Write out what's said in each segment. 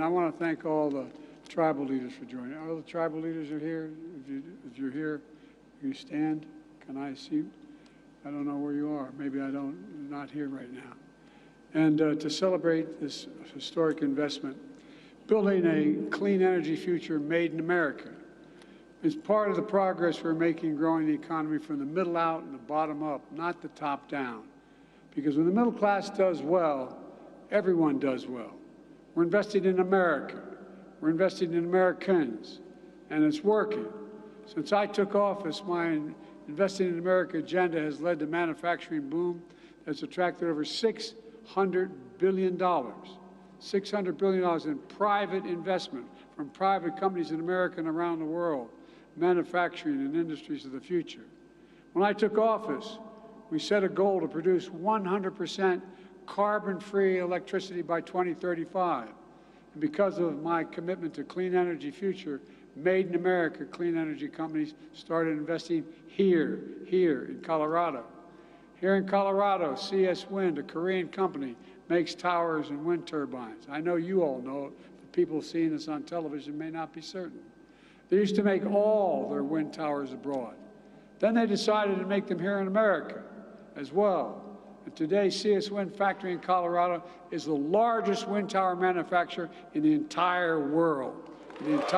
I want to thank all the tribal leaders for joining. All the tribal leaders are here. If you're here, you stand. Can I see? I don't know where you are. Maybe not here right now. And to celebrate this historic investment, building a clean energy future made in America is part of the progress we're making growing the economy from the middle out and the bottom up, not the top down. Because when the middle class does well, everyone does well. We're investing in America. We're investing in Americans, and it's working. Since I took office, my Investing in America agenda has led to manufacturing boom that's attracted over $600 billion. $600 billion in private investment from private companies in America and around the world, manufacturing and industries of the future. When I took office, we set a goal to produce 100% carbon-free electricity by 2035. And because of my commitment to clean energy future, Made in America clean energy companies started investing here in Colorado. Here in Colorado, CS Wind, a Korean company, makes towers and wind turbines. I know you all know it, but people seeing this on television may not be certain. They used to make all their wind towers abroad. Then they decided to make them here in America as well. And today, CS Wind factory in Colorado is the largest wind tower manufacturer in the entire world. With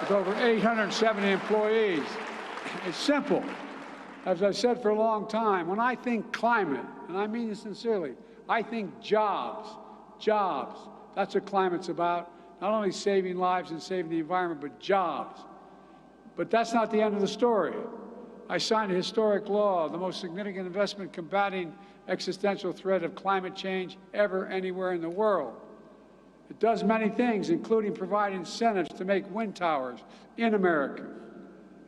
over 870 employees. It's simple. As I've said for a long time, when I think climate, and I mean this sincerely, I think jobs. That's what climate's about. Not only saving lives and saving the environment, but jobs. But that's not the end of the story. I signed a historic law, the most significant investment combating existential threat of climate change ever anywhere in the world. It does many things, including provide incentives to make wind towers in America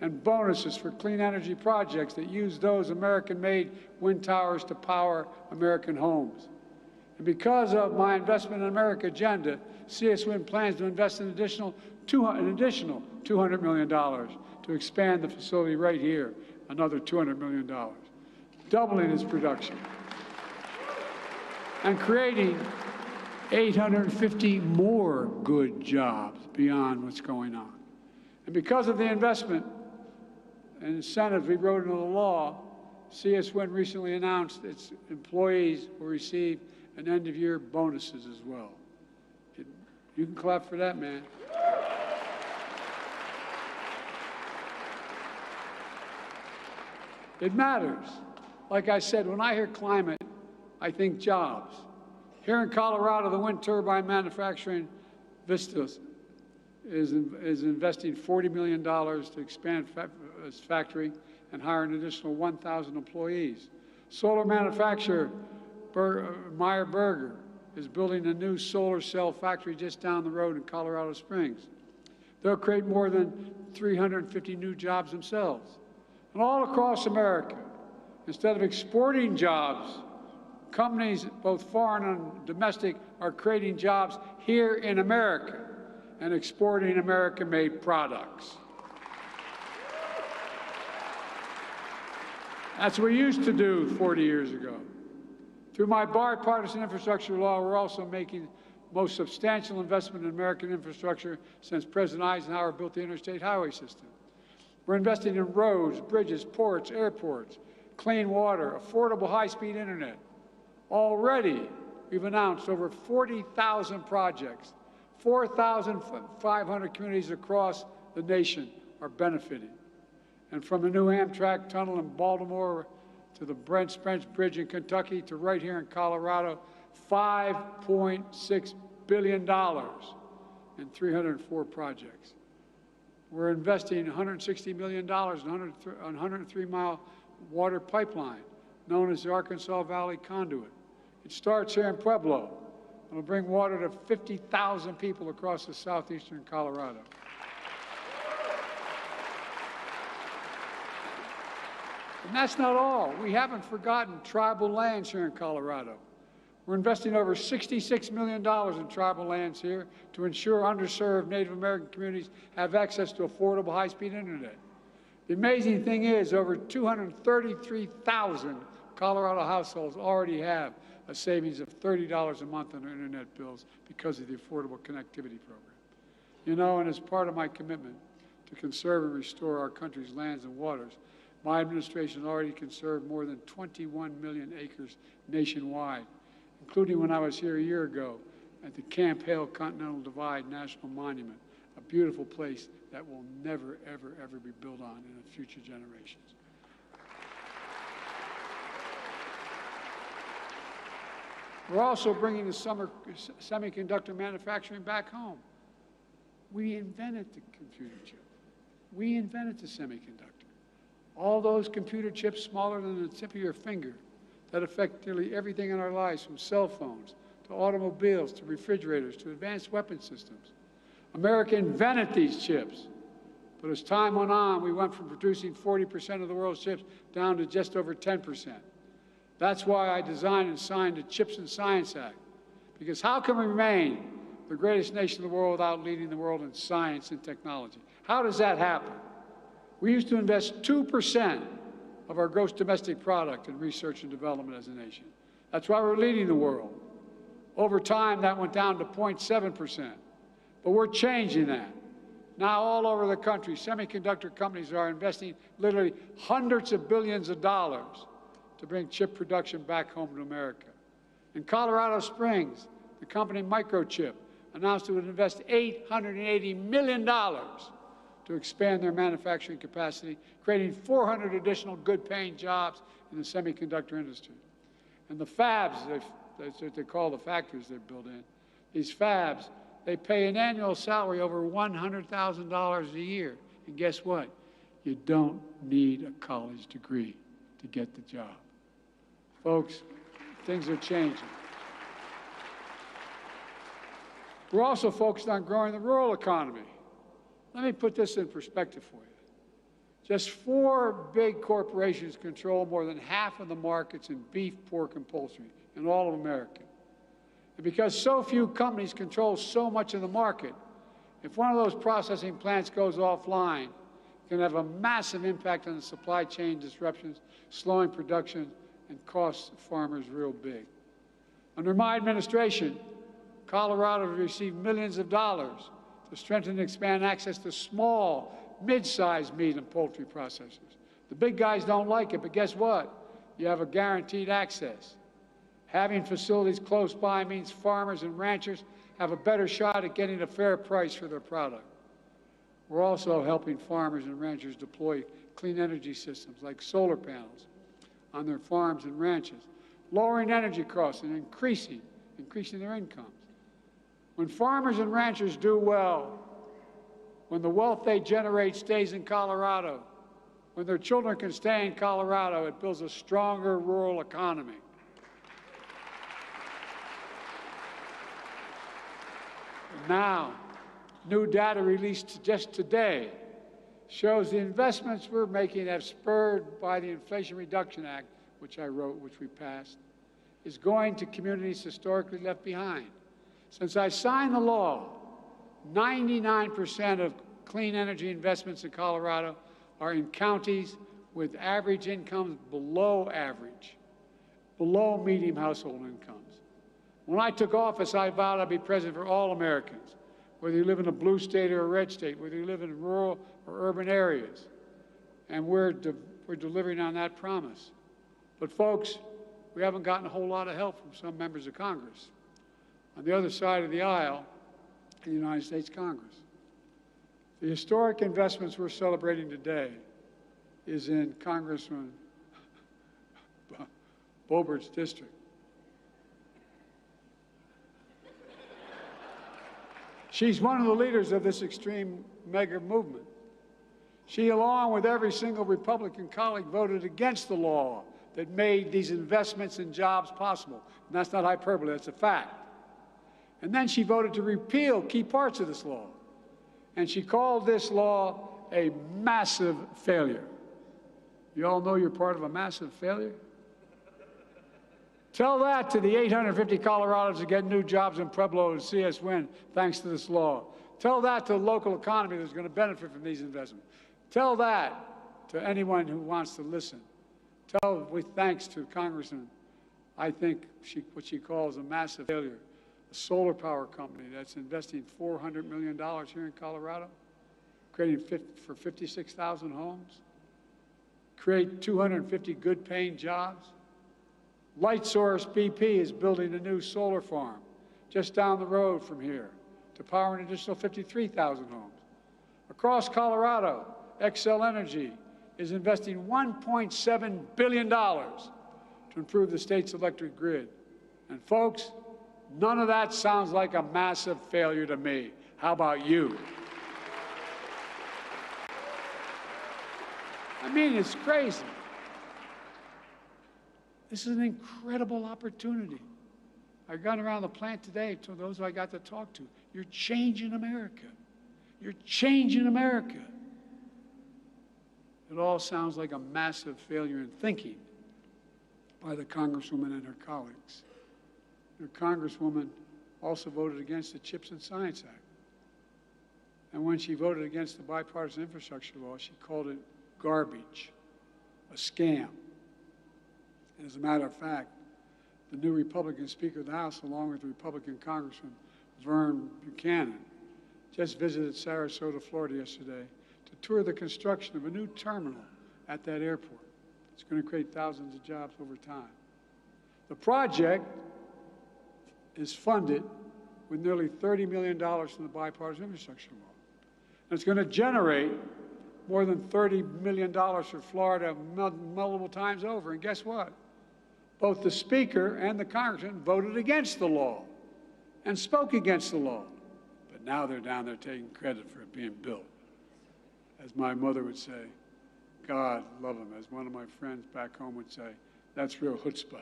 and bonuses for clean energy projects that use those American-made wind towers to power American homes. And because of my Investment in America agenda, CS Wind plans to invest an additional $200 million to expand the facility right here, another $200 million, doubling its production and creating 850 more good jobs beyond what's going on. And because of the investment and incentives we wrote into the law, CS Wind recently announced its employees will receive an end-of-year bonuses as well. You can clap for that, man. It matters. Like I said, when I hear climate, I think jobs. Here in Colorado, the wind turbine manufacturing Vistas is investing $40 million to expand its factory and hire an additional 1,000 employees. Solar manufacturer Meyer Burger is building a new solar cell factory just down the road in Colorado Springs. They'll create more than 350 new jobs themselves. And all across America, instead of exporting jobs, companies, both foreign and domestic, are creating jobs here in America and exporting American-made products. That's what we used to do 40 years ago. Through my bipartisan infrastructure law, we're also making the most substantial investment in American infrastructure since President Eisenhower built the interstate highway system. We're investing in roads, bridges, ports, airports, clean water, affordable high-speed internet. Already, we've announced over 40,000 projects. 4,500 communities across the nation are benefiting. And from the new Amtrak tunnel in Baltimore to the Brent Spence Bridge in Kentucky to right here in Colorado, $5.6 billion in 304 projects. We're investing $160 million in a 103-mile water pipeline known as the Arkansas Valley Conduit. It starts here in Pueblo and will bring water to 50,000 people across the southeastern Colorado. And that's not all. We haven't forgotten tribal lands here in Colorado. We're investing over $66 million in tribal lands here to ensure underserved Native American communities have access to affordable high-speed internet. The amazing thing is over 233,000 Colorado households already have a savings of $30 a month on their internet bills because of the Affordable Connectivity Program. You know, and as part of my commitment to conserve and restore our country's lands and waters, my administration already conserved more than 21 million acres nationwide, including when I was here a year ago at the Camp Hale Continental Divide National Monument, a beautiful place that will never, ever, ever be built on in future generations. We're also bringing the semiconductor manufacturing back home. We invented the computer chip. We invented the semiconductor. All those computer chips smaller than the tip of your finger that affect nearly everything in our lives, from cell phones to automobiles to refrigerators to advanced weapon systems. America invented these chips. But as time went on, we went from producing 40% of the world's chips down to just over 10%. That's why I designed and signed the Chips and Science Act. Because how can we remain the greatest nation in the world without leading the world in science and technology? How does that happen? We used to invest 2% of our gross domestic product in research and development as a nation. That's why we're leading the world. Over time, that went down to 0.7%. But we're changing that. Now, all over the country, semiconductor companies are investing literally hundreds of billions of dollars to bring chip production back home to America. In Colorado Springs, the company Microchip announced it would invest $880 million to expand their manufacturing capacity, creating 400 additional good-paying jobs in the semiconductor industry. And the fabs, that's what they call the factories they build in, these fabs, they pay an annual salary over $100,000 a year. And guess what? You don't need a college degree to get the job. Folks, things are changing. We're also focused on growing the rural economy. Let me put this in perspective for you. Just 4 big corporations control more than half of the markets in beef, pork, and poultry in all of America. And because so few companies control so much of the market, if one of those processing plants goes offline, it can have a massive impact on the supply chain disruptions, slowing production, and costs farmers real big. Under my administration, Colorado has received millions of dollars to strengthen and expand access to small, mid-sized meat and poultry processors. The big guys don't like it, but guess what? You have a guaranteed access. Having facilities close by means farmers and ranchers have a better shot at getting a fair price for their product. We're also helping farmers and ranchers deploy clean energy systems like solar panels on their farms and ranches, lowering energy costs and increasing their incomes. When farmers and ranchers do well, when the wealth they generate stays in Colorado, when their children can stay in Colorado, it builds a stronger rural economy. And now, new data released just today shows the investments we're making have spurred by the Inflation Reduction Act, which I wrote, which we passed, is going to communities historically left behind. Since I signed the law, 99% of clean energy investments in Colorado are in counties with average incomes below average, below median household incomes. When I took office, I vowed I'd be president for all Americans, whether you live in a blue state or a red state, whether you live in rural or urban areas. And we're delivering on that promise. But folks, we haven't gotten a whole lot of help from some members of Congress. On the other side of the aisle, in the United States Congress. The historic investments we're celebrating today is in Congressman Boebert's district. She's one of the leaders of this extreme mega movement. She, along with every single Republican colleague, voted against the law that made these investments in jobs possible. And that's not hyperbole, that's a fact. And then she voted to repeal key parts of this law. And she called this law a massive failure. You all know you're part of a massive failure? Tell that to the 850 Coloradans that get new jobs in Pueblo and see us win thanks to this law. Tell that to the local economy that's going to benefit from these investments. Tell that to anyone who wants to listen. Tell with thanks to Congressman I think what she calls a massive failure. A solar power company that's investing $400 million here in Colorado, creating for 56,000 homes, create 250 good-paying jobs. Lightsource BP is building a new solar farm just down the road from here to power an additional 53,000 homes. Across Colorado, Xcel Energy is investing $1.7 billion to improve the state's electric grid. And folks, none of that sounds like a massive failure to me. How about you? I mean, it's crazy. This is an incredible opportunity. I've gone around the plant today to those I got to talk to. You're changing America. You're changing America. It all sounds like a massive failure in thinking by the Congresswoman and her colleagues. The Congresswoman also voted against the CHIPS and Science Act. And when she voted against the bipartisan infrastructure law, she called it garbage, a scam. And as a matter of fact, the new Republican Speaker of the House, along with the Republican Congressman Vern Buchanan, just visited Sarasota, Florida yesterday to tour the construction of a new terminal at that airport. It's going to create thousands of jobs over time. The project is funded with nearly $30 million from the bipartisan infrastructure law. And it's going to generate more than $30 million for Florida multiple times over. And guess what? Both the Speaker and the Congressman voted against the law and spoke against the law. But now they're down there taking credit for it being built. As my mother would say, God love him. As one of my friends back home would say, that's real chutzpah.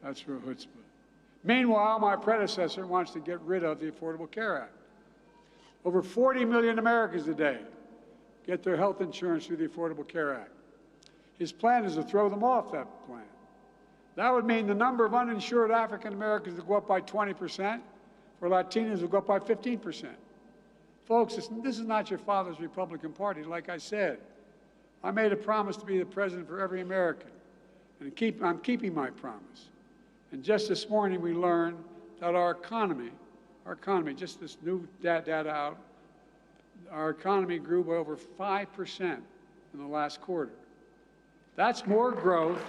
That's real chutzpah. Meanwhile, my predecessor wants to get rid of the Affordable Care Act. Over 40 million Americans today get their health insurance through the Affordable Care Act. His plan is to throw them off that plan. That would mean the number of uninsured African Americans will go up by 20%, for Latinos will go up by 15%. Folks, this is not your father's Republican Party. Like I said, I made a promise to be the president for every American, and I'm keeping my promise. And just this morning we learned that our economy, just this new data out, our economy grew by over 5% in the last quarter. That's more growth.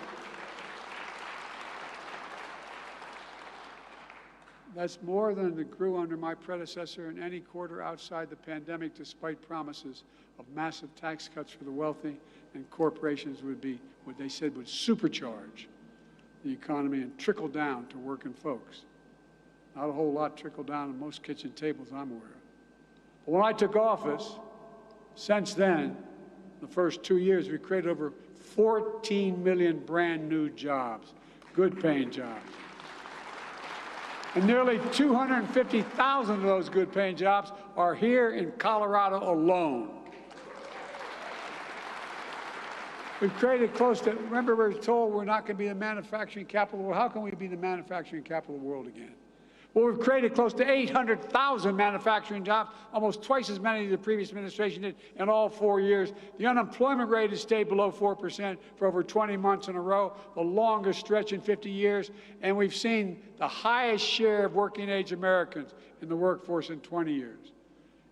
That's more than it grew under my predecessor in any quarter outside the pandemic, despite promises of massive tax cuts for the wealthy, and corporations would be, what they said would supercharge the economy and trickle down to working folks. Not a whole lot trickled down on most kitchen tables I'm aware of. But when I took office, since then, the first 2 years, we created over 14 million brand new jobs, good paying jobs. And nearly 250,000 of those good-paying jobs are here in Colorado alone. We've created close to, remember we were told we're not going to be the manufacturing capital of the world. How can we be the manufacturing capital of the world again? Well, we've created close to 800,000 manufacturing jobs, almost twice as many as the previous administration did in all 4 years. The unemployment rate has stayed below 4% for over 20 months in a row, the longest stretch in 50 years, and we've seen the highest share of working-age Americans in the workforce in 20 years.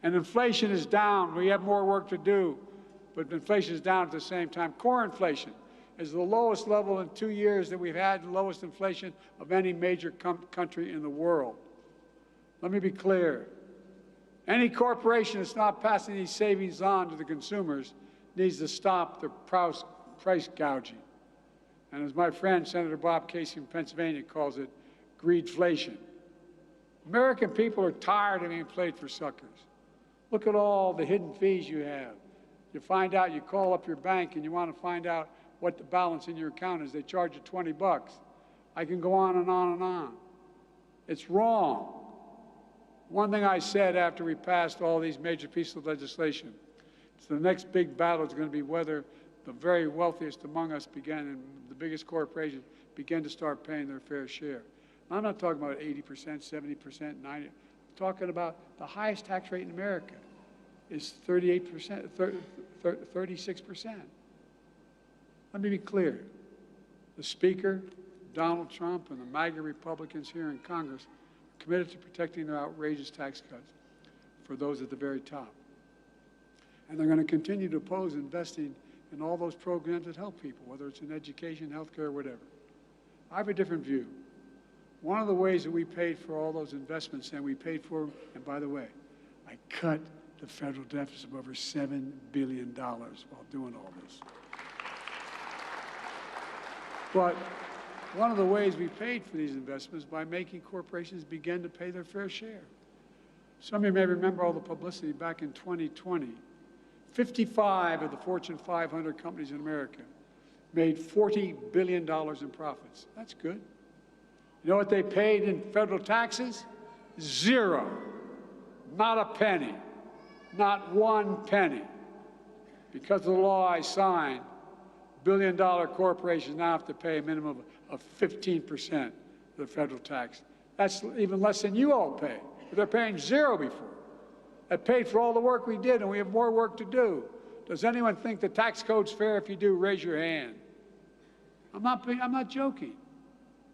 And inflation is down. We have more work to do, but inflation is down at the same time. Core inflation is the lowest level in 2 years that we've had, the lowest inflation of any major country in the world. Let me be clear. Any corporation that's not passing these savings on to the consumers needs to stop the price gouging. And as my friend, Senator Bob Casey from Pennsylvania calls it, greedflation. American people are tired of being played for suckers. Look at all the hidden fees you have. You find out, you call up your bank and you want to find out what the balance in your account is. They charge you 20 bucks. I can go on and on and on. It's wrong. One thing I said after we passed all these major pieces of legislation, it's the next big battle is going to be whether the very wealthiest among us begin, and the biggest corporations begin to start paying their fair share. I'm not talking about 80%, 70%, 90%. I'm talking about the highest tax rate in America is 38%, 36%. Let me be clear. The Speaker, Donald Trump and the MAGA Republicans here in Congress are committed to protecting their outrageous tax cuts for those at the very top. And they're going to continue to oppose investing in all those programs that help people, whether it's in education, healthcare, or whatever. I have a different view. One of the ways that we paid for all those investments, and we paid for, and by the way, I cut the federal deficit of over $7 billion while doing all this. But one of the ways we paid for these investments by making corporations begin to pay their fair share. Some of you may remember all the publicity back in 2020. 55 of the Fortune 500 companies in America made $40 billion in profits. That's good. You know what they paid in federal taxes? Zero. Not a penny. Not one penny. Because of the law I signed, billion-dollar corporations now have to pay a minimum of 15% of the federal tax. That's even less than you all pay. But they're paying zero before. That paid for all the work we did, and we have more work to do. Does anyone think the tax code's fair? If you do, raise your hand. I'm not joking.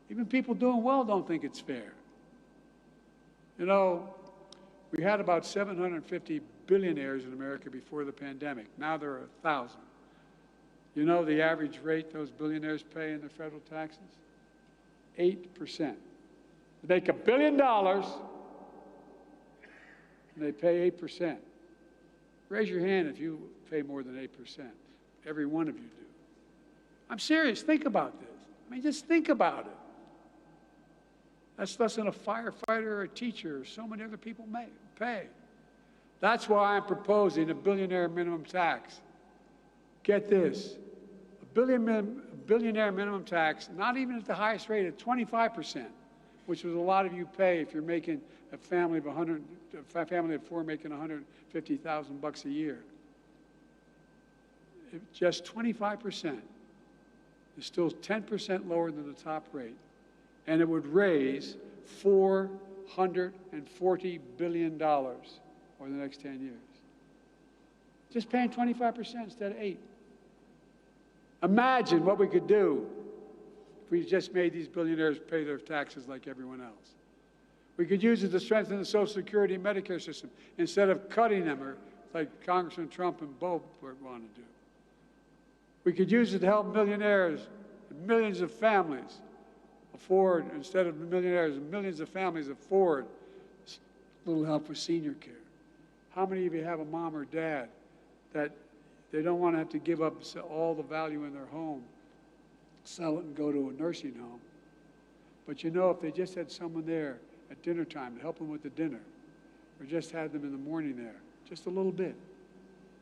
Even people doing well don't think it's fair. You know, we had about 750 billionaires in America before the pandemic. Now there are 1,000. You know the average rate those billionaires pay in their federal taxes? 8%. They make $1 billion, and they pay 8%. Raise your hand if you pay more than 8%. Every one of you do. I'm serious. Think about this. I mean, just think about it. That's less than a firefighter or a teacher or so many other people may pay. That's why I'm proposing a billionaire minimum tax. Get this. A billionaire minimum tax, not even at the highest rate, at 25%, which is a lot of you pay if you're making a family of four making $150,000 a year. If just 25% is still 10% lower than the top rate, and it would raise $440 billion over the next 10 years. Just paying 25% instead of 8%. Imagine what we could do if we just made these billionaires pay their taxes like everyone else. We could use it to strengthen the Social Security and Medicare system instead of cutting them, or like Congressman Trump and Bo want to do. We could use it to help millionaires and millions of families afford, instead of millionaires, millions of families afford a little help with senior care. How many of you have a mom or dad that they don't want to have to give up all the value in their home, sell it and go to a nursing home? But you know, if they just had someone there at dinner time to help them with the dinner, or just had them in the morning there, just a little bit,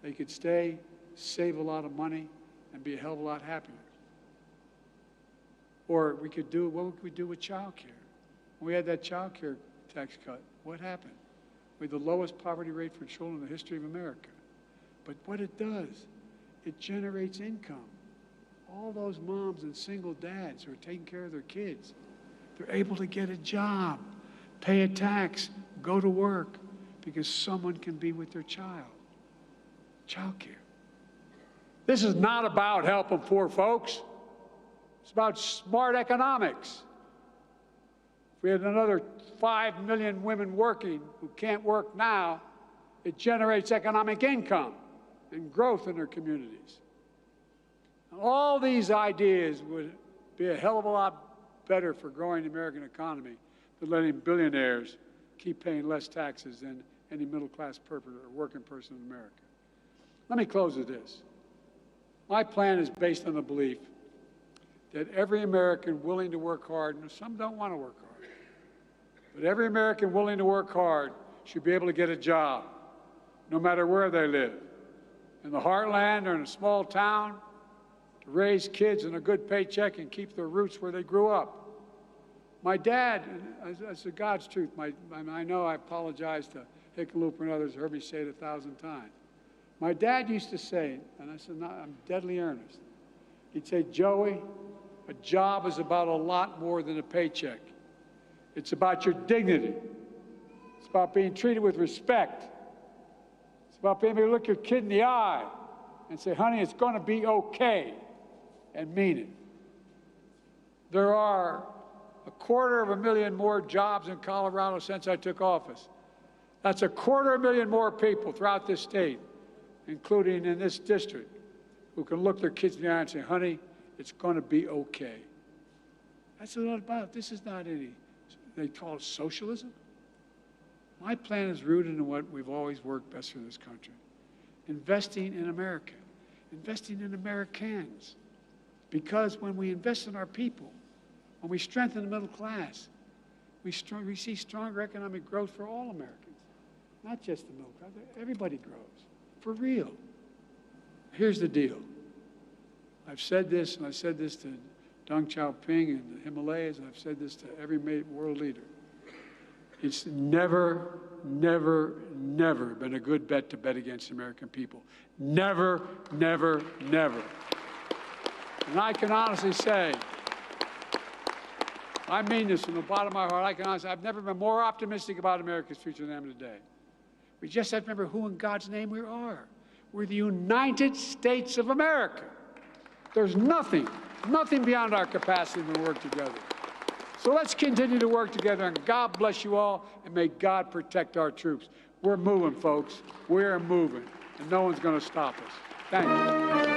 they could stay, save a lot of money, and be a hell of a lot happier. Or we could do, what would we do with child care? When we had that child care tax cut, what happened? We had the lowest poverty rate for children in the history of America. But what it does, it generates income. All those moms and single dads who are taking care of their kids, they're able to get a job, pay a tax, go to work, because someone can be with their child. Child care. This is not about helping poor folks. It's about smart economics. If we had another 5 million women working who can't work now, it generates economic income and growth in their communities. And all these ideas would be a hell of a lot better for growing the American economy than letting billionaires keep paying less taxes than any middle-class person or working person in America. Let me close with this. My plan is based on the belief that every American willing to work hard, and some don't want to work hard, but every American willing to work hard should be able to get a job, no matter where they live, in the heartland or in a small town, to raise kids on a good paycheck and keep their roots where they grew up. My dad, that's the God's truth, I know I apologize to Hickenlooper and others who heard me say it 1,000 times. My dad used to say, and I said, no, I'm deadly earnest, he'd say, Joey, a job is about a lot more than a paycheck. It's about your dignity. It's about being treated with respect. It's about being able to look your kid in the eye and say, honey, it's going to be okay, and mean it. There are 250,000 more jobs in Colorado since I took office. That's 250,000 more people throughout this state, including in this district, who can look their kids in the eye and say, honey, it's going to be okay. That's what it's about. This is not any, they call it socialism. My plan is rooted in what we've always worked best for this country. Investing in America, investing in Americans. Because when we invest in our people, when we strengthen the middle class, we see stronger economic growth for all Americans, not just the middle class. Everybody grows, for real. Here's the deal. I've said this, and I said this to Deng Xiaoping in the Himalayas, and I've said this to every world leader. It's never, never, never been a good bet to bet against the American people. Never, never, never. And I can honestly say, I mean this from the bottom of my heart, I can honestly, I've never been more optimistic about America's future than I am today. We just have to remember who in God's name we are. We're the United States of America. There's nothing beyond our capacity when we work together. So let's continue to work together, and God bless you all, and may God protect our troops. We're moving, folks. We're moving, and no one's going to stop us. Thank you.